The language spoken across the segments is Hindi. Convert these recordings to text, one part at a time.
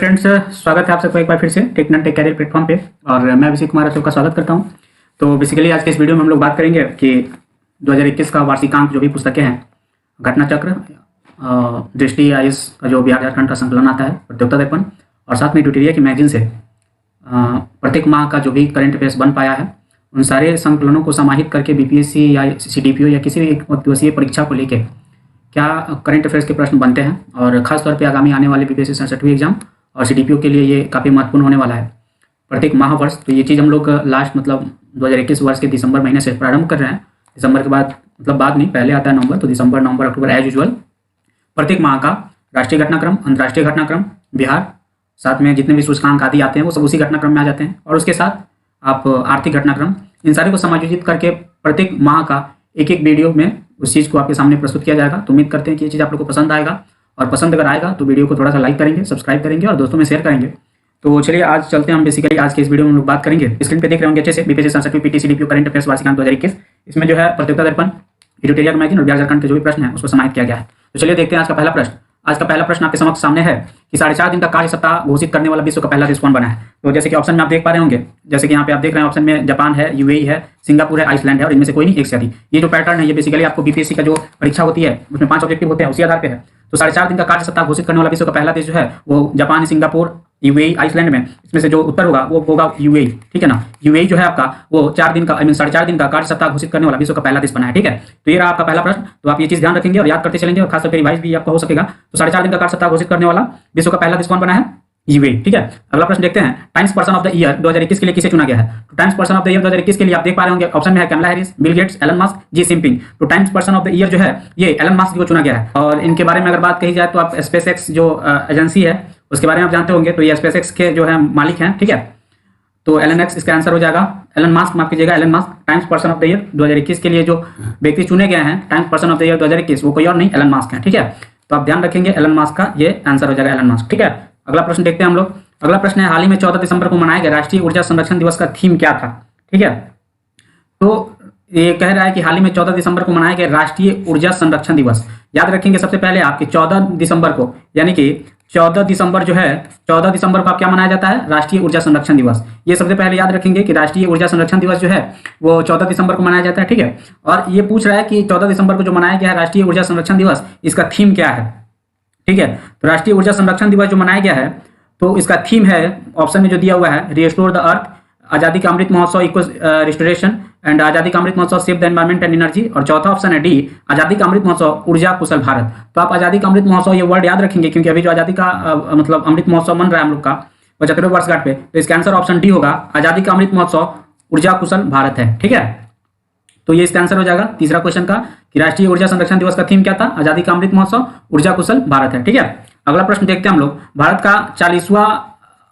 फ्रेंड्स, स्वागत है आप सबको एक बार फिर से टेक टेक कैरियर प्लेटफॉर्म पे। और मैं अभिषेक कुमार आप सबका स्वागत करता हूं। तो बेसिकली आज के इस वीडियो में हम लोग बात करेंगे कि 2021 का वार्षिकांक जो भी पुस्तकें हैं, घटना चक्र, दृष्टि आईएएस का जो बिहार झारखंड का संकलन आता है, प्रतियोगिता दर्पण, और साथ में ट्यूटोरियल की मैगजीन से प्रत्येक माह का जो भी करंट अफेयर्स बन पाया है, उन सारे संकलनों को समाहित करके बीपीएससी या सीडीपीओ या किसी भी एक दिवसीय परीक्षा को लेकर क्या करंट अफेयर्स के प्रश्न बनते हैं, और खास तौर पे आगामी आने वाले बीपीएससी 67वीं एग्जाम और सीडीपीओ के लिए ये काफ़ी महत्वपूर्ण होने वाला है प्रत्येक माह वर्ष। तो ये चीज़ हम लोग लास्ट 2021 वर्ष के दिसंबर महीने से प्रारंभ कर रहे हैं। दिसंबर के बाद बाद नहीं, पहले आता है नवंबर, तो दिसंबर, नवंबर, अक्टूबर एज यूजुअल प्रत्येक माह का राष्ट्रीय घटनाक्रम, अंतर्राष्ट्रीय घटनाक्रम, बिहार, साथ में जितने भी सूचकांक आदि आते हैं वो सब उसी घटनाक्रम में आ जाते हैं, और उसके साथ आप आर्थिक घटनाक्रम, इन सारे को समायोजित करके प्रत्येक माह का एक एक वीडियो में उस चीज़ को आपके सामने प्रस्तुत किया जाएगा। तो उम्मीद करते हैं कि ये चीज़ आप लोग को पसंद आएगा, और पसंद अगर आएगा तो वीडियो को थोड़ा सा लाइक करेंगे, सब्सक्राइब करेंगे और दोस्तों में शेयर करेंगे। तो चलिए आज चलते हैं। हम बेसिकली आज के इस वीडियो में हम लोग बात करेंगे, स्क्रीन पे देख रहे होंगे अच्छे से, बीपीएससी 67वीं पीटी सीडीपीओ करंट अफेयर्स वार्षिकांक 2021। इसमें जो है प्रतियोगिता दर्पण, ट्यूटोरियल मैगजीन और बिहार झारखंड के जो भी प्रश्न है उसको समाहित किया गया है। तो चलिए देखते हैं आज का पहला प्रश्न। आज का पहला प्रश्न आपके समक्ष सामने है कि 4.5 दिन का कार्य सप्ताह घोषित करने वाला विश्व का पहला देश कौन बना है। तो जैसे कि ऑप्शन में आप देख पा रहे होंगे, जैसे कि यहाँ पे आप देख रहे हैं ऑप्शन में जापान है, यूएई है, सिंगापुर है, आइसलैंड है, और इनमें से कोई नहीं एक से अधिक। ये जो पैटर्न है ये बेसिकली आपको बीपीएससी का जो परीक्षा होती है उसमें 5 ऑब्जेक्टिव होते हैं, उसी आधार पे है। तो 4.5 दिन का कार्य सप्ताह घोषित करने वाला विश्व का पहला देश जो है वो जापान, सिंगापुर, यूएई, आइसलैंड में इसमें से जो उत्तर होगा वो होगा यूएई। ठीक है ना, यूएई जो है आपका वो 4 दिन का 4.5 दिन का कार्य सप्ताह घोषित करने वाला विश्व का पहला देश बना है। ठीक है, तो ये रहा आपका पहला प्रश्न। तो आप ये चीज ध्यान रखेंगे और याद करते चलेंगे, और खासतौर पर रिवाइज भी आपका हो सकेगा। तो 4.5 दिन का कार्य सप्ताह घोषित करने वाला विश्व का पहला देश कौन बना है? यूएई। ठीक है, अगला प्रश्न देखते हैं। Times person of the year 2021 के लिए किसे चुना गया है? तो Times person of the year 2021 के लिए आप देख पा रहे होंगे ऑप्शन में है Kamala Harris, Bill Gates, Elon Musk, Xi Jinping. तो Times person of the year जो है ये एलन मस्क को चुना गया है। और इनके बारे में अगर बात कही जाए तो आप स्पेस एक्स जो एजेंसी है उसके बारे में आप जानते होंगे। तो ये स्पेस एक्स के जो है मालिक हैं। ठीक है, तो एलन एक्स इसका आंसर हो जाएगा। एलन मस्क, माफ कीजिएगा, Elon Musk Times person of the year 2021 के लिए जो व्यक्ति चुने गए हैं Times person of the year 2021 वो कोई और नहीं एलन मस्क है। ठीक है, तो आप ध्यान रखेंगे एलन मस्क का ये आंसर हो जाएगा, एलन मस्क। ठीक है, अगला प्रश्न देखते हैं हम लोग। अगला प्रश्न है, हाल ही में 14 दिसंबर को मनाए गए राष्ट्रीय ऊर्जा संरक्षण दिवस का थीम क्या था? ठीक है, तो ये कह रहा है कि हाल ही में 14 दिसंबर को मनाए गए राष्ट्रीय ऊर्जा संरक्षण दिवस। याद रखेंगे सबसे पहले आपके 14 दिसंबर को, यानी कि 14 दिसंबर जो है 14 दिसंबर को आप क्या मनाया जाता है? राष्ट्रीय ऊर्जा संरक्षण दिवस। ये सबसे पहले याद रखेंगे कि राष्ट्रीय ऊर्जा संरक्षण दिवस जो है वो 14 दिसंबर को मनाया जाता है। ठीक है, और ये पूछ रहा है कि 14 दिसंबर को जो मनाया गया है राष्ट्रीय ऊर्जा संरक्षण दिवस, इसका थीम क्या है? ठीक है, तो राष्ट्रीय ऊर्जा संरक्षण दिवस जो मनाया गया है तो इसका थीम है, ऑप्शन में जो दिया हुआ है, रिस्टोर द अर्थ, आजादी का Amrit Mahotsav eco restoration and आजादी का Amrit Mahotsav save the environment and energy, और चौथा ऑप्शन है डी, आजादी का अमृत महोत्सव ऊर्जा कुशल भारत। तो आप आजादी का अमृत महोत्सव ये वर्ड याद रखेंगे, क्योंकि अभी जो आजादी का अमृत महोत्सव मन रहा है हम लोग का 75वें वर्षगांठ पे, तो इसका आंसर ऑप्शन डी होगा, आजादी का अमृत महोत्सव ऊर्जा कुशल भारत है। ठीक है, तो ये इसका आंसर हो जाएगा तीसरा क्वेश्चन का कि राष्ट्रीय ऊर्जा संरक्षण दिवस का थीम क्या था? आजादी का अमृत महोत्सव ऊर्जा कुशल भारत है। ठीक है, अगला प्रश्न देखते हैं हम लोग। भारत का 40वां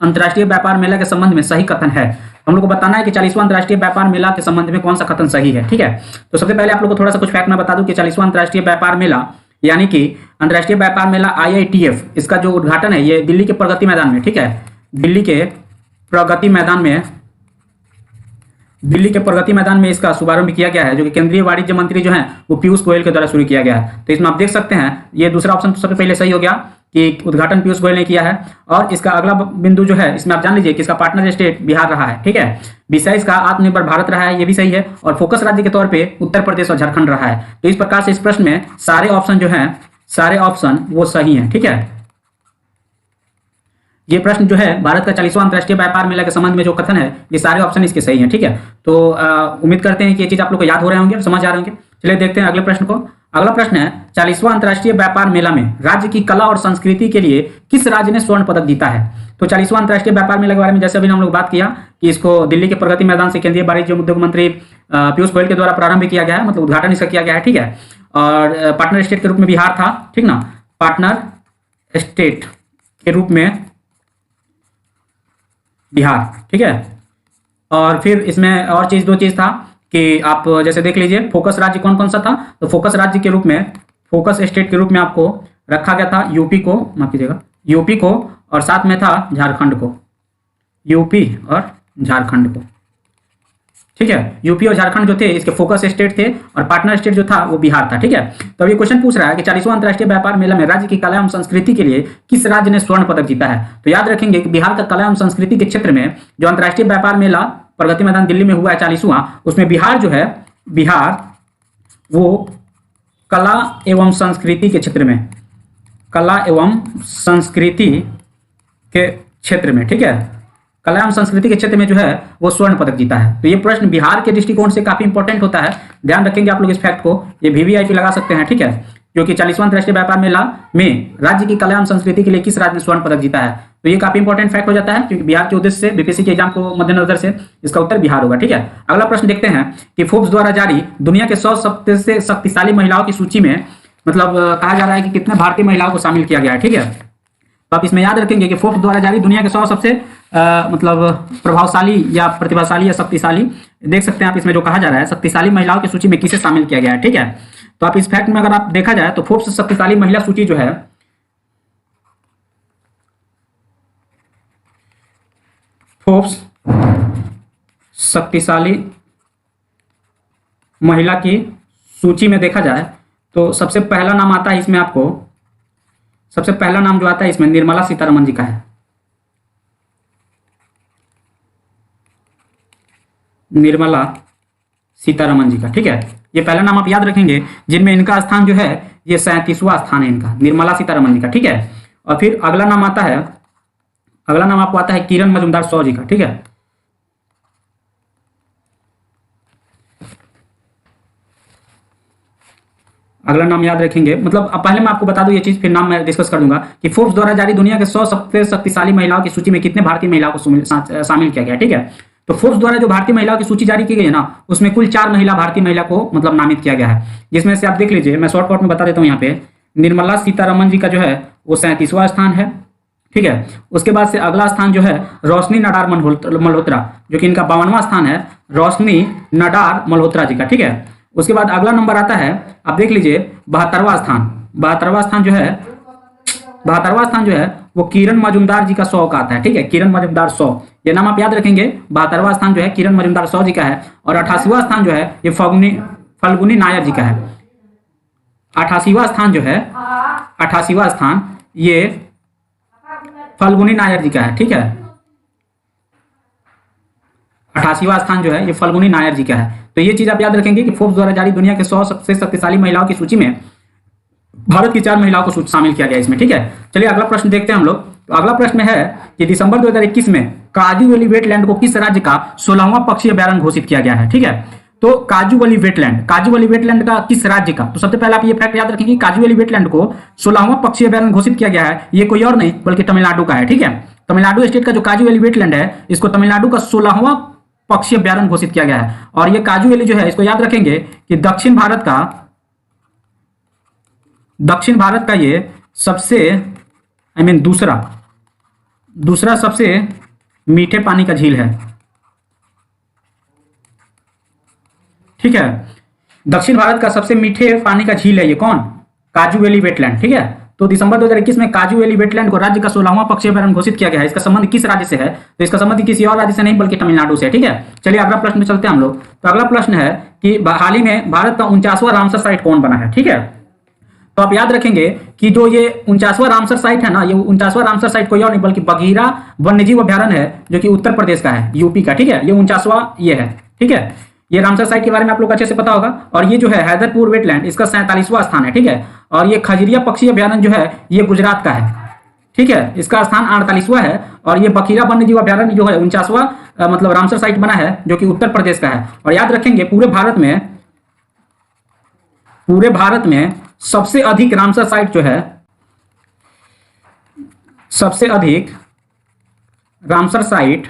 अंतर्राष्ट्रीय व्यापार मेला के संबंध में सही कथन है। हम लोग को बताना है कि 40वां अंतर्राष्ट्रीय व्यापार मेला के संबंध में कौन सा कथन सही है। ठीक है, तो सबसे पहले आप लोग को थोड़ा सा कुछ फैक्ट मैं बता दूं कि 40वां अंतर्राष्ट्रीय व्यापार मेला यानी कि अंतर्राष्ट्रीय व्यापार मेला IITF, इसका जो उद्घाटन है ये दिल्ली के प्रगति मैदान में, ठीक है, दिल्ली के प्रगति मैदान में इसका शुभारंभ किया गया है, जो कि केंद्रीय वाणिज्य मंत्री जो है वो पीयूष गोयल के द्वारा शुरू किया गया है। तो इसमें आप देख सकते हैं ये दूसरा ऑप्शन तो सबसे पहले सही हो गया कि उद्घाटन पीयूष गोयल ने किया है। और इसका अगला बिंदु जो है इसमें आप जान लीजिए कि इसका पार्टनर स्टेट बिहार रहा है। ठीक है, विषय इसका आत्मनिर्भर भारत रहा है, ये भी सही है, और फोकस राज्य के तौर पे उत्तर प्रदेश और झारखंड रहा है। तो इस प्रकार से इस प्रश्न में सारे ऑप्शन वो सही है। ठीक है, ये प्रश्न जो है भारत का 40वां अंतर्राष्ट्रीय व्यापार मेला के संबंध में जो कथन है ये सारे ऑप्शन इसके सही हैं। ठीक है, तो उम्मीद करते हैं कि ये चीज आप लोग को याद हो रहे होंगे और समझ आ रहे होंगे। चलिए देखते हैं अगले प्रश्न को। अगला प्रश्न है, 40वां अंतर्राष्ट्रीय व्यापार मेला में राज्य की कला और संस्कृति के लिए किस राज्य ने स्वर्ण पदक जीता है? तो 40वां अंतर्राष्ट्रीय व्यापार मेला के बारे में जैसे अभी हम लोग बात किया कि इसको दिल्ली के प्रगति मैदान से केंद्रीय वाणिज्य उद्योग मंत्री पीयूष गोयल के द्वारा प्रारंभ किया गया है, मतलब उद्घाटन इसका किया गया है। ठीक है, और पार्टनर स्टेट के रूप में बिहार था। ठीक ना, पार्टनर स्टेट के रूप में बिहार। ठीक है, और फिर इसमें और दो चीज था कि आप जैसे देख लीजिए फोकस राज्य कौन कौन सा था। तो फोकस राज्य के रूप में, फोकस स्टेट के रूप में आपको रखा गया था यूपी को, माफ कीजिएगा, यूपी को, और साथ में था झारखंड को, यूपी और झारखंड को। ठीक है। यूपी और झारखंड जो थे इसके फोकस स्टेट थे और पार्टनर स्टेट जो था वो बिहार था। ठीक है। तो अब ये क्वेश्चन पूछ रहा है कि 40वां अंतर्राष्ट्रीय व्यापार मेला में राज्य की कला एवं संस्कृति के लिए किस राज्य ने स्वर्ण पदक जीता है। तो याद रखेंगे कि बिहार का कला एवं संस्कृति के क्षेत्र में जो अंतर्राष्ट्रीय व्यापार मेला प्रगति मैदान दिल्ली में हुआ है 40वां, उसमें बिहार जो है, बिहार वो कला एवं संस्कृति के क्षेत्र में, कला एवं संस्कृति के क्षेत्र में, ठीक है, कला एवं संस्कृति के क्षेत्र में जो है वो स्वर्ण पदक जीता है। तो ये प्रश्न बिहार के दृष्टिकोण से काफी इंपॉर्टेंट होता है, ध्यान रखेंगे आप लोग इस फैक्ट को। ये वीवीआईपी लगा सकते हैं, ठीक है, क्योंकि 40वां अंतर्राष्ट्रीय व्यापार मेला में राज्य की कला एवं संस्कृति के लिए किस राज्य ने स्वर्ण पदक जीता है। तो ये काफी इंपॉर्टेंट फैक्ट हो जाता है, क्योंकि बिहार के उद्देश्य से बीपीएससी के एग्जाम को मद्देनजर से इसका उत्तर बिहार होगा। ठीक है। अगला प्रश्न देखते हैं कि फोर्ब्स द्वारा जारी दुनिया के 100 सबसे शक्तिशाली महिलाओं की सूची में मतलब कहा जा रहा है कि कितने भारतीय महिलाओं को शामिल किया गया है। ठीक है। तो आप इसमें याद रखेंगे कि फोर्ब्स द्वारा जारी दुनिया के 100 सबसे मतलब प्रभावशाली या प्रतिभाशाली या शक्तिशाली, देख सकते हैं आप इसमें जो कहा जा रहा है शक्तिशाली महिलाओं की सूची में किसे शामिल किया गया है। ठीक है। तो आप इस फैक्ट में अगर आप देखा जाए तो फोर्ब्स शक्तिशाली महिला सूची जो है, फोर्ब्स शक्तिशाली महिला की सूची में देखा जाए तो सबसे पहला नाम आता है इसमें, आपको सबसे पहला नाम जो आता है इसमें निर्मला सीतारमण जी का है। निर्मला सीतारमण जी का, ठीक है, ये पहला नाम आप याद रखेंगे, जिनमें इनका स्थान जो है ये 37वां स्थान है इनका, निर्मला सीतारमण जी का। ठीक है। और फिर अगला नाम आता है, अगला नाम आपको आता है किरण मजूमदार शॉ जी का। ठीक है। अगला नाम याद रखेंगे, मतलब अब पहले मैं आपको बता दूं ये चीज, फिर नाम मैं डिस्कस कर दूंगा कि फोर्ब्स द्वारा जारी दुनिया के 100 सबसे शक्तिशाली महिलाओं की सूची में कितने भारतीय महिलाओं को शामिल किया गया। ठीक है। तो फोर्ब्स द्वारा जो भारतीय महिलाओं की सूची जारी की गई है ना, उसमें कुल 4 भारतीय महिला को मतलब नामित किया गया है, जिसमें से आप देख लीजिए, मैं शॉर्टकट में बता देता हूँ यहाँ पे, निर्मला सीतारमण जी का जो है वो 37वां स्थान है। ठीक है। उसके बाद से अगला स्थान जो है रोशनी नडार मल्होत्रा, जो कि इनका 52वां स्थान है, रोशनी नडार मल्होत्रा जी का। ठीक है। उसके बाद अगला नंबर आता है, आप देख लीजिए 72वां स्थान, 72वां स्थान जो है, 72वां स्थान जो है वो किरण मजूमदार जी का 100 का आता है। ठीक है। किरण मजूमदार 100, ये नाम आप याद रखेंगे। 72वां स्थान जो है किरण मजूमदार 100 जी का है। और 88वां स्थान जो है ये फल्गुनी नायर जी का है। 88वां स्थान जो है, 88वां स्थान ये फल्गुनी नायर जी का है। ठीक है। 88वां स्थान जो है ये फल्गुनी नायर जी का है। तो ये चीज आप याद रखेंगे कि फोर्ब्स द्वारा जारी दुनिया के 100 सबसे शक्तिशाली महिलाओं की सूची में भारत की 4 महिलाओं को शामिल किया गया इसमें। ठीक है। चलिए अगला प्रश्न देखते हैं हम लोग। तो अगला प्रश्न है कि दिसंबर 2021 में काजू वैली वेटलैंड को किस राज्य का 16वां पक्षीय अभयारण्य घोषित किया गया है। ठीक है। तो काजू वैली वेटलैंड, काजू वैली वेटलैंड का किस राज्य का, तो सबसे पहले आप ये फैक्ट याद रखेंगे, काजू वैली वेटलैंड को 16वां पक्षीय अभयारण्य घोषित किया गया है। ये कोई और नहीं बल्कि तमिलनाडु का है। ठीक है। तमिलनाडु स्टेट का जो काजू वैली वेटलैंड है, इसको तमिलनाडु का 16वां पक्षीय अभयारण्य घोषित किया गया है। और ये काजू वैली जो है, इसको याद रखेंगे कि दक्षिण भारत का ये सबसे दूसरा सबसे मीठे पानी का झील है। ठीक है। दक्षिण भारत का सबसे मीठे पानी का झील है ये कौन, काजू वैली वेटलैंड। ठीक है। तो दिसंबर 2021 में काजू वैली वेटलैंड को राज्य का 16वां पक्षीय अभयारण्य घोषित किया गया है। इसका संबंध किस राज्य से है, तो इसका संबंध किसी और राज्य से नहीं बल्कि तमिलनाडु से। ठीक है। चलिए अगला प्रश्न में चलते हैं हम लोग। तो अगला प्रश्न है कि हाल ही में भारत का 49वां रामसर साइट कौन बना है। ठीक है। तो आप याद रखेंगे कि जो ये 49वां रामसर साइट है ना, ये 49वां रामसर साइट कोई और नहीं बल्कि बघीरा वन्यजीव अभयारण्य है, जो कि उत्तर प्रदेश का है, यूपी का। ठीक है। ये 49वां ये है। ठीक है। ये रामसर साइट के बारे में आप लोग अच्छे से पता होगा। और ये जो है हैदरपुर वेटलैंड, इसका 47वां स्थान है। ठीक है। और ये खजरिया पक्षी अभयारण्य जो है ये गुजरात का है। ठीक है। इसका स्थान 48वां है। और ये बखीरा वन्यजीव अभयारण्य जो है 49वां मतलब रामसर साइट बना है, जो कि उत्तर प्रदेश का है। और याद रखेंगे पूरे भारत में सबसे अधिक रामसर साइट जो है, सबसे अधिक रामसर साइट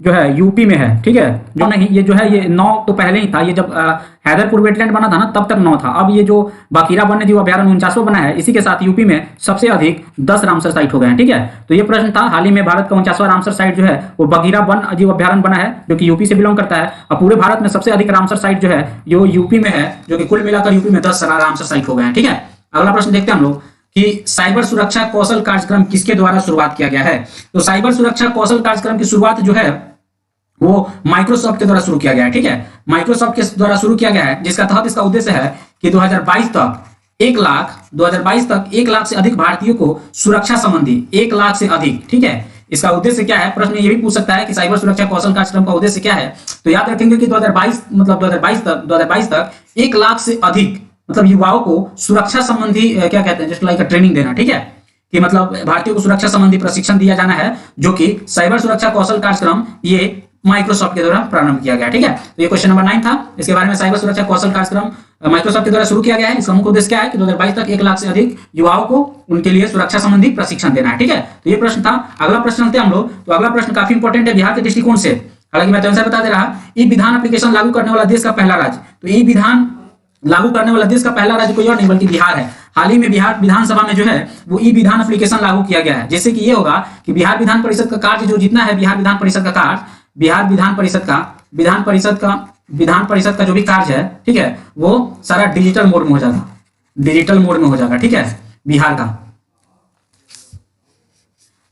जो है यूपी में है। ठीक है। जो नहीं, ये जो है ये 9 तो पहले ही था, ये जब हैदरपुर वेटलैंड बना था ना तब तक 9 था। अब ये जो बखीरा वन्यजीव अभयारण्य 49वां बना है, इसी के साथ यूपी में सबसे अधिक 10 रामसर साइट हो गए हैं। ठीक है। तो ये प्रश्न था, हाल ही में भारत का 49वां रामसर साइट जो है वो बघीरा वन्यजीव अभयारण्य बना है, जो कि यूपी से बिलोंग करता है। और पूरे भारत में सबसे अधिक रामसर साइट जो है ये यूपी में है, जो कि कुल मिलाकर यूपी में 10 रामसर साइट हो गए हैं। ठीक है। अगला प्रश्न देखते हैं हम लोग कि साइबर सुरक्षा कौशल कार्यक्रम किसके द्वारा शुरुआत किया गया है। तो साइबर सुरक्षा कौशल कार्यक्रम की शुरुआत जो है वो माइक्रोसॉफ्ट के द्वारा शुरू किया गया है। ठीक है, माइक्रोसॉफ्ट के द्वारा शुरू किया गया है, जिसका तहत इसका उद्देश्य है कि 2022 तक 1 लाख से अधिक भारतीयों को सुरक्षा संबंधी 1 लाख से अधिक। ठीक है, इसका उद्देश्य क्या है, प्रश्न ये भी पूछ सकता है कि साइबर सुरक्षा कौशल कार्यक्रम का उद्देश्य क्या है। तो याद रखेंगे कि 2022 तक 1 लाख से अधिक मतलब युवाओं को सुरक्षा संबंधी क्या कहते हैं, जस्ट लाइक ट्रेनिंग देना। ठीक है, कि मतलब भारतीयों को सुरक्षा संबंधी प्रशिक्षण दिया जाना है, जो कि साइबर सुरक्षा कौशल कार्यक्रम ये माइक्रोसॉफ्ट के द्वारा प्रारंभ किया गया। ठीक है, तो ये क्वेश्चन नंबर 9 था। इसके बारे में साइबर सुरक्षा कौशल कार्यक्रम माइक्रोसॉफ्ट के द्वारा शुरू किया गया है। इसका मुख्य उद्देश्य क्या है कि 2022 तक 1 लाख से अधिक युवाओं को उनके लिए सुरक्षा संबंधी प्रशिक्षण देना है। ठीक है, तो ये प्रश्न था। अगला प्रश्न चलते हैं हम लोग। तो अगला प्रश्न काफी इंपॉर्टेंट है बिहार के दृष्टिकोण से, हालांकि मैं तो आंसर बता दे रहा। ई विधान एप्लीकेशन लागू करने वाला देश का पहला राज्य, तो ई विधान लागू करने वाला देश का पहला राज्य कोई और नहीं बल्कि बिहार है। हाल ही में बिहार विधानसभा में जो है वो ई विधान एप्लीकेशन लागू किया गया है, जैसे कि ये होगा कि बिहार विधान परिषद का कार्य जो जितना है, बिहार विधान परिषद का कार्य, बिहार विधान परिषद का जो भी कार्य है, ठीक है, वो सारा डिजिटल मोड में हो जाएगा, डिजिटल मोड में हो जाएगा। ठीक है, बिहार का।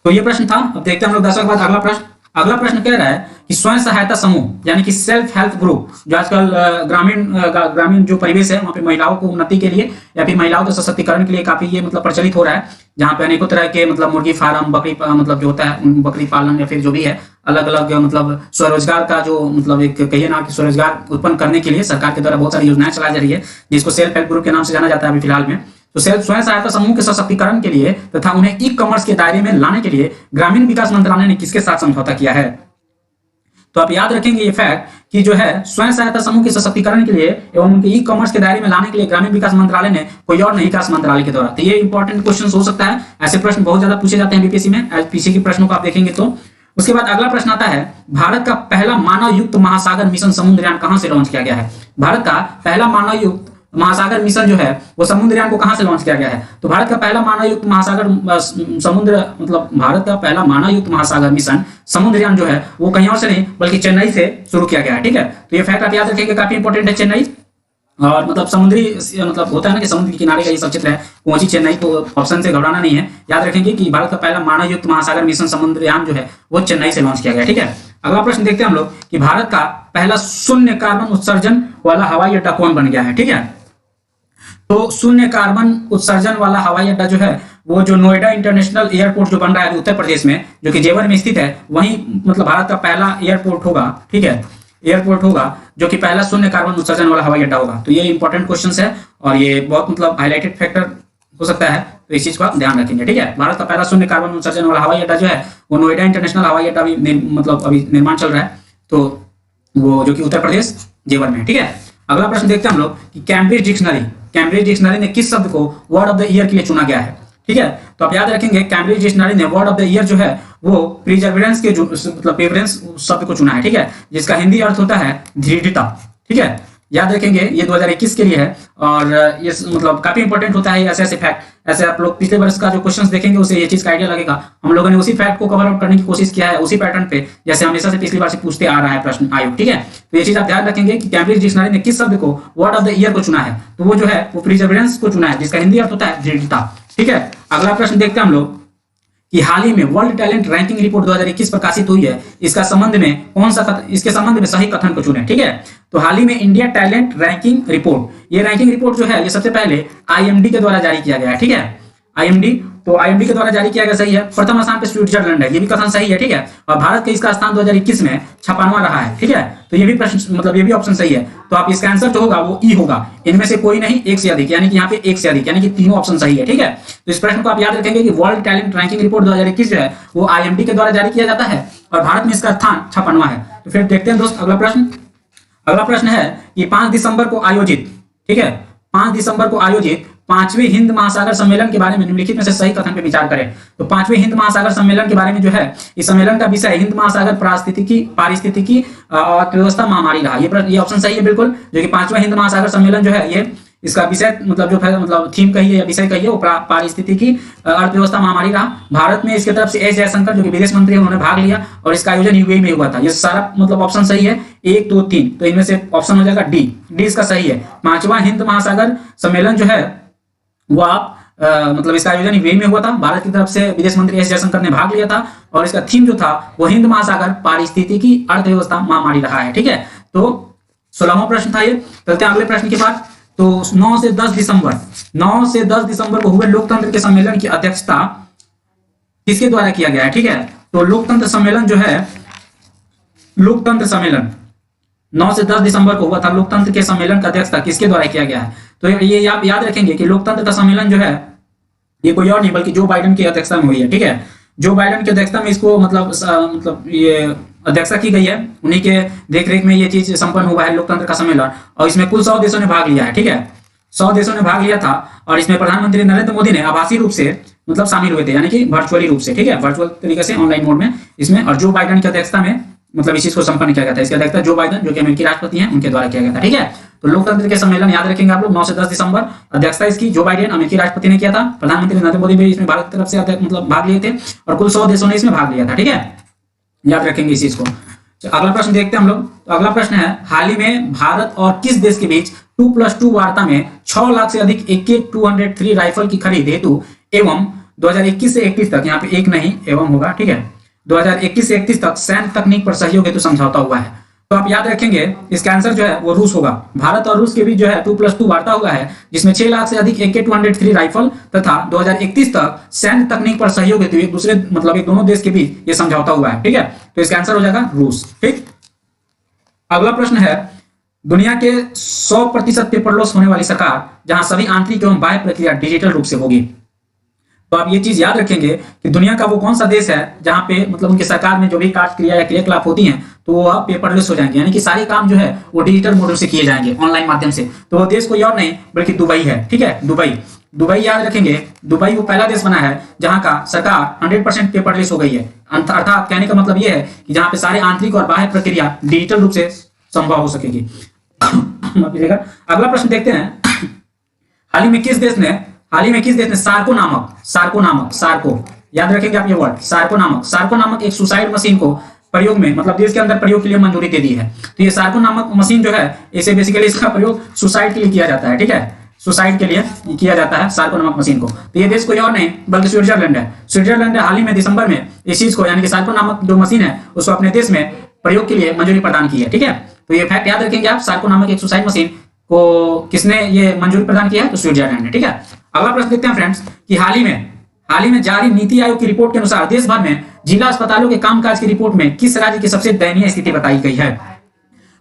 तो ये प्रश्न था। अब देखते हैं हम लोग 10 के बाद अगला प्रश्न। अगला प्रश्न कह रहा है कि स्वयं सहायता समूह यानी कि सेल्फ हेल्प ग्रुप, जो आजकल ग्रामीण जो परिवेश है वहां पे महिलाओं को उन्नति के लिए या फिर महिलाओं के सशक्तिकरण के लिए काफी ये मतलब प्रचलित हो रहा है, जहां पे अनेकों तरह के मतलब मुर्गी फार्म, बकरी मतलब जो होता है बकरी पालन या फिर जो भी है अलग अलग मतलब स्वरोजगार का जो मतलब एक कहिए ना कि स्वरोजगार उत्पन्न करने के लिए सरकार के द्वारा बहुत सारी योजनाएं चलाई जा रही है, जिसको सेल्फ हेल्प ग्रुप के नाम से जाना जाता है अभी फिलहाल में। तो स्वयं सहायता समूह के सशक्तिकरण के लिए तथा उन्हें ई कॉमर्स के दायरे में लाने के लिए ग्रामीण विकास मंत्रालय ने किसके साथ समझौता किया है। तो आप याद रखेंगे ये फैक्ट कि जो है स्वयं सहायता समूह के सशक्तिकरण के लिए एवं उनके ई कॉमर्स के दायरे में लाने के लिए ग्रामीण विकास मंत्रालय ने, कोई और नहीं, विकास मंत्रालय के द्वारा। तो ये इंपॉर्टेंट क्वेश्चन हो सकता है, ऐसे प्रश्न बहुत ज्यादा पूछे जाते हैं बीपीएससी में, पीसी के प्रश्नों को आप देखेंगे तो। उसके बाद अगला प्रश्न आता है, भारत का पहला मानव युक्त महासागर मिशन समुद्रयान कहां से लॉन्च किया गया है। भारत का पहला मानव युक्त महासागर मिशन जो है वो समुद्रयान को कहां से लॉन्च किया गया है। तो भारत का पहला मानव युक्त महासागर भारत का पहला मानव युक्त महासागर मिशन समुद्रयान जो है वो कहीं और से नहीं बल्कि चेन्नई से शुरू किया गया है। ठीक है, तो ये फैक्ट आप याद रखेंगे, काफी इंपॉर्टेंट है। चेन्नई और मतलब समुद्री मतलब होता है ना कि समुद्र के किनारे का ये सब क्षेत्र है, पहुंची चेन्नई, तो ऑप्शन से घबराना नहीं है। याद रखेंगे कि भारत का पहला मानव युक्त महासागर मिशन समुद्रयान जो है वो चेन्नई से लॉन्च किया गया है। ठीक है, अगला प्रश्न देखते हैं हम लोग कि भारत का पहला शून्य कार्बन उत्सर्जन वाला हवाई अड्डा कौन बन गया है। ठीक है, तो शून्य कार्बन उत्सर्जन वाला हवाई अड्डा जो है वो जो नोएडा इंटरनेशनल एयरपोर्ट जो बन रहा है उत्तर प्रदेश में, जो कि जेवर में स्थित है, वहीं मतलब भारत का पहला एयरपोर्ट होगा। ठीक है, एयरपोर्ट होगा जो कि पहला शून्य कार्बन उत्सर्जन वाला हवाई अड्डा होगा। तो ये इंपॉर्टेंट क्वेश्चन है और ये बहुत मतलब हाईलाइटेड फैक्टर हो सकता है, तो इस चीज को आप ध्यान रखेंगे। ठीक है, भारत का पहला शून्य कार्बन उत्सर्जन वाला हवाई अड्डा जो है वो नोएडा इंटरनेशनल हवाई अड्डा मतलब अभी निर्माण चल रहा है, तो वो जो कि उत्तर प्रदेश जेवर में। ठीक है, अगला प्रश्न देखते हैं हम लोग कि कैम्ब्रिज डिक्शनरी ने किस शब्द को वर्ड ऑफ द ईयर के लिए चुना गया है। ठीक है, तो आप याद रखेंगे कैम्ब्रिज डिक्शनरी ने वर्ड ऑफ द ईयर जो है वो प्रिजर्वेंस के जो मतलब प्रेफरेंस शब्द को चुना है। ठीक है, जिसका हिंदी अर्थ होता है दृढ़ता। ठीक है, याद रखेंगे ये 2021 के लिए है और ये मतलब काफी इंपॉर्टेंट होता है ऐसे फैक्ट। ऐसे आप लोग पिछले वर्ष का जो क्वेश्चंस देखेंगे उससे ये चीज का आइडिया लगेगा। हम लोगों ने उसी फैक्ट को कवर आउट करने की कोशिश किया है उसी पैटर्न पे, जैसे हमेशा से पिछली बार से पूछते आ रहा है प्रश्न आयोग। ठीक है, तो ये चीज आप ध्यान रखेंगे कि कैम्ब्रिज डिक्शनरी ने किस शब्द को वर्ड ऑफ द ईयर को चुना है, तो वो जो है वो प्रिजर्वेंस को चुना है, जिसका हिंदी अर्थ होता है दृढ़ता। ठीक है, अगला प्रश्न देखते हैं हम लोग कि हाल ही में वर्ल्ड टैलेंट रैंकिंग रिपोर्ट 2021 प्रकाशित हुई है, इसके संबंध में सही कथन को चुने। ठीक है, तो हाल ही में इंडिया टैलेंट रैंकिंग रिपोर्ट, ये रैंकिंग रिपोर्ट जो है ये सबसे पहले आईएमडी के द्वारा जारी किया गया है। ठीक है, आईएमडी के द्वारा जारी किया गया, सही है। प्रथम स्थान पे स्विट्जरलैंड है, ये भी कथन सही है। ठीक है, और भारत के इसका स्थान 2021 में 56वां रहा है। ठीक है, तो ये भी प्रश्न मतलब ये भी ऑप्शन सही है। तो आप इसका आंसर जो होगा वो ई होगा, इनमें से कोई नहीं, एक से अधिक, यानी कि यहाँ पे एक से अधिक, यानी कि तीनों ऑप्शन सही है। ठीक है, तो इस प्रश्न को आप याद रखेंगे कि वर्ल्ड टैलेंट रैंकिंग रिपोर्ट 2021 जो है वो आईएमडी के द्वारा जारी किया जाता है और भारत में इसका स्थान 56वां है। तो फिर देखते हैं दोस्त अगला प्रश्न है कि 5 दिसंबर को आयोजित, ठीक है, 5 दिसंबर को आयोजित 5वें हिंद महासागर सम्मेलन के बारे में निम्नलिखित में से सही कथन पे विचार करें। तो 5वें हिंद महासागर सम्मेलन के बारे में जो है इस सम्मेलन का विषय हिंद महासागर पारिस्थितिकी अर्थव्यवस्था महामारी रहा। ये ऑप्शन सही है बिल्कुल, जो कि 5वां हिंद महासागर सम्मेलन जो है ये इसका विषय मतलब जो मतलब थीम कहिए या विषय कहिए वो पारिस्थितिकी अर्थव्यवस्था महामारी रहा। भारत में इसके तरफ से एस जयशंकर जो कि विदेश मंत्री उन्होंने भाग लिया और इसका आयोजन यूएई में हुआ था। ये सारा मतलब ऑप्शन सही है, 1 2 3, तो इनमें से ऑप्शन हो जाएगा डी इसका सही है। 5वां हिंद महासागर सम्मेलन जो है वो आप मतलब इसका आयोजन यूएई में हुआ था। भारत की तरफ से विदेश मंत्री एस जयशंकर ने भाग लिया था और इसका थीम जो था वो हिंद महासागर, पारिस्थितिकी, अर्थव्यवस्था, महामारी रहा है। ठीक है, तो 16वां प्रश्न था ये। चलते हैं अगले प्रश्न के बाद। तो 9 से 10 दिसंबर को हुए लोकतंत्र के सम्मेलन की अध्यक्षता किसके द्वारा किया गया है? ठीक है, तो लोकतंत्र सम्मेलन जो है, लोकतंत्र सम्मेलन 9 से 10 दिसंबर को हुआ था। लोकतंत्र के सम्मेलन का अध्यक्षता किसके द्वारा किया गया है? तो ये आप याद रखेंगे कि लोकतंत्र का सम्मेलन जो है ये कोई और नहीं बल्कि जो बाइडेन की अध्यक्षता में हुई है। ठीक है, जो बाइडेन की अध्यक्षता में इसको मतलब ये अध्यक्षता की गई है, उन्हीं के देखरेख में ये चीज संपन्न हुआ है लोकतंत्र का सम्मेलन। और इसमें कुल 100 देशों ने भाग लिया है। ठीक है, 100 देशों ने भाग लिया था और इसमें प्रधानमंत्री नरेंद्र मोदी ने आभासी रूप से मतलब शामिल हुए थे, यानी कि वर्चुअली रूप से। ठीक है, वर्चुअल तरीके से ऑनलाइन मोड में इसमें, और जो बाइडेन की अध्यक्षता में मतलब इस चीज को संपन्न किया गया था। इसकी अध्यक्षता जो बाइडेन, जो कि अमेरिकी राष्ट्रपति हैं, उनके द्वारा किया गया था। ठीक है, तो लोकतंत्र के सम्मेलन याद रखेंगे आप लोग, 9 से 10 दिसंबर। अध्यक्षता इसकी जो बाइडेन अमेरिकी राष्ट्रपति ने किया था। प्रधानमंत्री नरेंद्र मोदी भी इसमें भारत की तरफ से मतलब भाग लिए थे और कुल 100 देशों ने इसमें भाग लिया था। ठीक है, याद रखेंगे इस चीज को। अगला प्रश्न देखते हैं हम लोग। तो अगला प्रश्न है, हाल ही में भारत और किस देश के बीच 2+2 वार्ता में 6 लाख से अधिक AK-203 राइफल की खरीद हेतु एवं 2021 से 31 तक, यहाँ पे एक नहीं एवं होगा। ठीक है, 2021 से 31 तक सैन्य तकनीक पर सहयोग हेतु समझौता हुआ है। तो आप याद रखेंगे इसका आंसर जो है वो रूस होगा। भारत और रूस के बीच जो है 2+2 वार्ता हुआ है, जिसमें 6 लाख से अधिक AK-203 राइफल तथा 2031 तक सैन्य तकनीक पर सहयोग हेतु एक दूसरे मतलब एक दोनों देश के बीच ये समझौता हुआ है। ठीक है, तो इसका आंसर हो जाएगा रूस। ठीक, अगला प्रश्न है, दुनिया के 100% पेपरलेस होने वाली सरकार जहां सभी आंतरिक एवं बाह्य प्रक्रिया डिजिटल रूप से होगी। तो आप ये चीज याद रखेंगे कि दुनिया का वो कौन सा देश है जहां पे मतलब उनकी सरकार में जो भी कार्य क्रिया या क्रियाकलाप होती हैं तो वो अब पेपरलेस हो जाएंगे, यानी कि सारे काम जो है वो डिजिटल मॉडल से किए जाएंगे, ऑनलाइन माध्यम से। तो वो देश कोई और नहीं बल्कि दुबई है। ठीक है, दुबई याद रखेंगे। दुबई वो पहला देश बना है जहां का सरकार 100% पेपरलेस हो गई है। अर्थात कहने का मतलब ये है कि जहां पे सारे आंतरिक और बाह्य प्रक्रिया डिजिटल रूप से संभव हो सकेगी। अगला प्रश्न देखते हैं, हाल ही में किस देश ने सार्को याद रखेंगे आप ये वर्ड, सार्को नामक एक सुसाइड मशीन को प्रयोग में मतलब देश के अंदर प्रयोग के लिए मंजूरी दे दी है। तो ये सार्को नामक मशीन जो है इसे बेसिकली इसका प्रयोग सुसाइड के लिए किया जाता है। ठीक है, सुसाइड के लिए किया जाता है सार्को नामक मशीन को। तो ये देश कोई और नहीं बल्कि स्विट्जरलैंड है। हाल ही में दिसंबर में इस चीज को यानी कि सार्को नामक जो मशीन है उसको अपने देश में प्रयोग के लिए मंजूरी प्रदान की है। ठीक है, तो ये फैक्ट याद रखेंगे आप, सार्को नामक एक सुसाइड मशीन को किसने ये मंजूरी प्रदान किया है? तो स्विट्जरलैंड ने। ठीक है, अगला प्रश्न देखते हैं फ्रेंड्स कि हाल ही में जारी नीति आयोग की रिपोर्ट के अनुसार देश भर में जिला अस्पतालों के कामकाज की रिपोर्ट में किस राज्य की सबसे दयनीय स्थिति बताई गई है?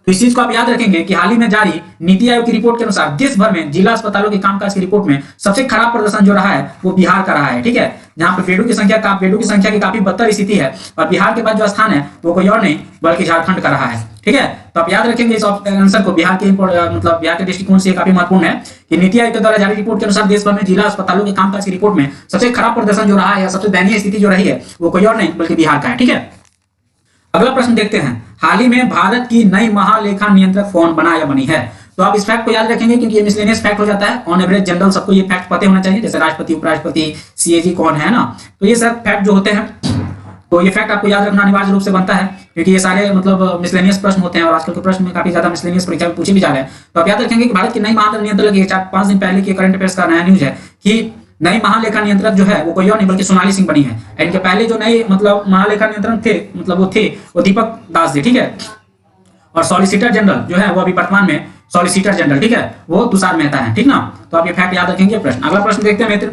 तो इस चीज को आप याद रखेंगे कि हाल ही में जारी नीति आयोग की रिपोर्ट के अनुसार देश भर में जिला अस्पतालों के कामकाज की रिपोर्ट में सबसे खराब प्रदर्शन जो रहा है वो बिहार का रहा है। ठीक है, जहां पर बेडों की संख्या की काफी बदतर स्थिति है और बिहार के बाद जो स्थान है वो कोई और नहीं बल्कि झारखंड का रहा है। ठीक है, तो आप याद रखेंगे इस आंसर को। बिहार के दृष्टिकोण से काफी महत्वपूर्ण है कि नीति आयोग के द्वारा जारी रिपोर्ट के अनुसार देश भर में जिला अस्पतालों के कामकाज की रिपोर्ट में सबसे खराब प्रदर्शन जो रहा है या सबसे दयनीय स्थिति जो रही है वो कोई और नहीं बल्कि बिहार का है। ठीक है, अगला प्रश्न देखते हैं, हाल ही में भारत की नई महालेखा नियंत्रक कौन बना या बनी है? तो आप इस फैक्ट को याद रखेंगे क्योंकि ये मिसलेनियस फैक्ट हो जाता है। ऑन एवरेज जनरल सबको ये फैक्ट पता होना चाहिए, जैसे राष्ट्रपति, उपराष्ट्रपति, सीएजी कौन है ना, तो ये सब फैक्ट जो होते हैं तो ये फैक्ट आपको याद रखना अनिवार्य रूप से बनता है क्योंकि ये सारे मतलब मिसलेनियस प्रश्न होते हैं और आजकल के प्रश्न में काफी ज्यादा मिसलेनियस परीक्षा में पूछे भी जा रहे हैं। तो आप याद रखेंगे कि भारत की नई महालेखा नियंत्रक 4-5 दिन पहले की करंट अफेयर्स का नया न्यूज है कि नई महालेखा नियंत्रक जो है वो कोई और नहीं बल्कि सोनाली सिंह बनी है। इनके पहले जो नए मतलब महालेखा नियंत्रक थे वो दीपक दास जी। ठीक है, और सॉलिसिटर जनरल जो है वो अभी वर्तमान में सॉलिसिटर जनरल, ठीक है, वो तुषार मेहता है। ठीक ना, तो आप ये फैक्ट याद रखेंगे। प्रश्न, अगला प्रश्न देखते हैं मित्र,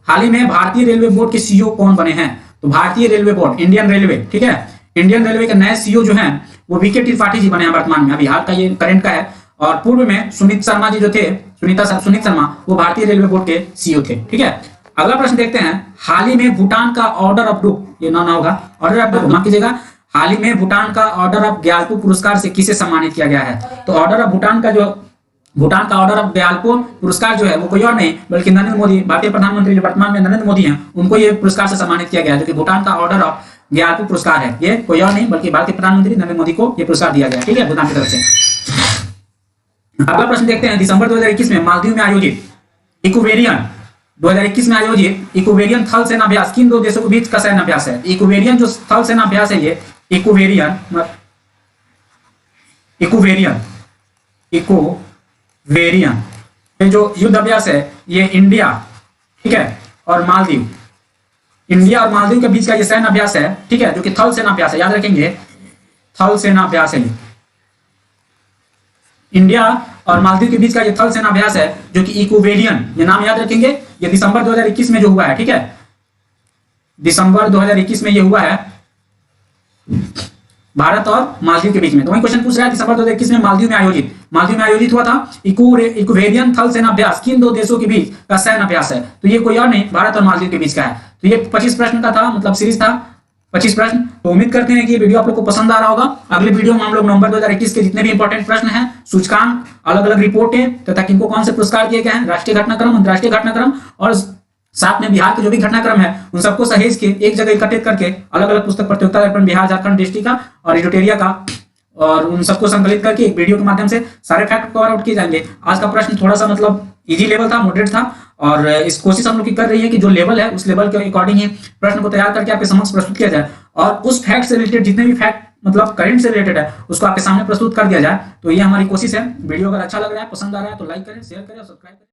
हाल ही में भारतीय रेलवे बोर्ड के सीईओ कौन बने हैं? तो भारतीय रेलवे बोर्ड, इंडियन रेलवे, ठीक है, इंडियन रेलवे के नए सीईओ जो हैं वो वीके त्रिपाठी जी बने हैं वर्तमान में, अभी हाल का ये करंट का है। और पूर्व में सुनीत शर्मा जी जो थे, सुनीत शर्मा, वो भारतीय रेलवे बोर्ड के सीईओ थे। ठीक है, अगला प्रश्न देखते हैं, हाल ही में भूटान का ऑर्डर ऑफ ग्रुप, ये ना होगा, ऑर्डर ऑफ ग्रुप माफ कीजिएगा, हाल ही में भूटान का ऑर्डर ऑफ ग्यालपो पुरस्कार से किसे सम्मानित किया गया है? तो ऑर्डर ऑफ भूटान का ऑर्डर ऑफ ग्यालपो पुरस्कार जो है वो कोई और नहीं बल्कि नरेंद्र मोदी, भारतीय प्रधानमंत्री जो वर्तमान में नरेंद्र मोदी हैं, उनको ये पुरस्कार से सम्मानित किया गया है, जो कि भूटान का ऑर्डर ऑफ ग्यालपो पुरस्कार है। ये कोई और नहीं बल्कि भारतीय प्रधानमंत्री नरेंद्र मोदी को ये पुरस्कार दिया गया। ठीक है, भूटान की तरफ से। अगला प्रश्न देखते हैं, दिसंबर 2021 में मालदीव में आयोजित इक्वेरियन 2021 में आयोजित इक्वेरियन थल सेना अभ्यास किन दो देशों के बीच का सैन्य अभ्यास है? इक्वेरियन जो थल सेना अभ्यास है, ये इक्वेरियन ये जो युद्ध अभ्यास है ये इंडिया ठीक है, और मालदीव, इंडिया और मालदीव के बीच का ये सैन्य अभ्यास है, ठीक है, जो कि थल सेना अभ्यास है, याद रखेंगे थल सेना अभ्यास है। इंडिया और मालदीव के बीच का ये थल सेना अभ्यास है जो कि इक्वेरियन, ये नाम याद रखेंगे, ये दिसंबर 2021 में जो हुआ है, ठीक है, दिसंबर 2021 में ये हुआ है भारत और मालदीव के बीच में। तो वही क्वेश्चन पूछ रहा है, दिसंबर 2021 में मालदीव में आयोजित हुआ था इक्वेरियन थल सेना अभ्यास किन दो देशों के बीच का सैन्य अभ्यास है? तो ये कोई और नहीं, भारत और मालदीव के बीच का है। तो ये 25 प्रश्न का था, मतलब सीरीज था 25 प्रश्न। तो उम्मीद करते हैं कि ये वीडियो आप लोग को पसंद आ रहा होगा। अगले वीडियो में हम लोग नवंबर 2021 के जितने भी इंपॉर्टेंट प्रश्न हैं, सूचकांक, अलग अलग रिपोर्टें तथा किनको कौन से पुरस्कार दिए गए हैं, राष्ट्रीय घटनाक्रम, अंतर्राष्ट्रीय घटनाक्रम और साथ में बिहार के जो भी घटनाक्रम है उन सबको सहेज के एक जगह एकत्रित करके अलग अलग पुस्तक प्रतियोगिता दर्पण बिहार, झारखंड डिस्ट्रिक्ट का और एडिटोरिया का, और उन सबको संकलित करके एक वीडियो के माध्यम से सारे फैक्ट कवर आउट किए जाएंगे। आज का प्रश्न थोड़ा सा मतलब इजी लेवल था, मॉडरेट था, और इस कोशिश हम लोग की कर रही है कि जो लेवल है उस लेवल के अकॉर्डिंग ही प्रश्न को तैयार करके आपके समक्ष प्रस्तुत किया जाए, और उस फैक्ट से रिलेटेड जितने भी फैक्ट मतलब करंट से रिलेटेड है उसको आपके सामने प्रस्तुत कर दिया जाए। तो ये हमारी कोशिश है। वीडियो अगर अच्छा लग रहा है, पसंद आ रहा है तो लाइक करें, शेयर करें और सब्सक्राइब करें।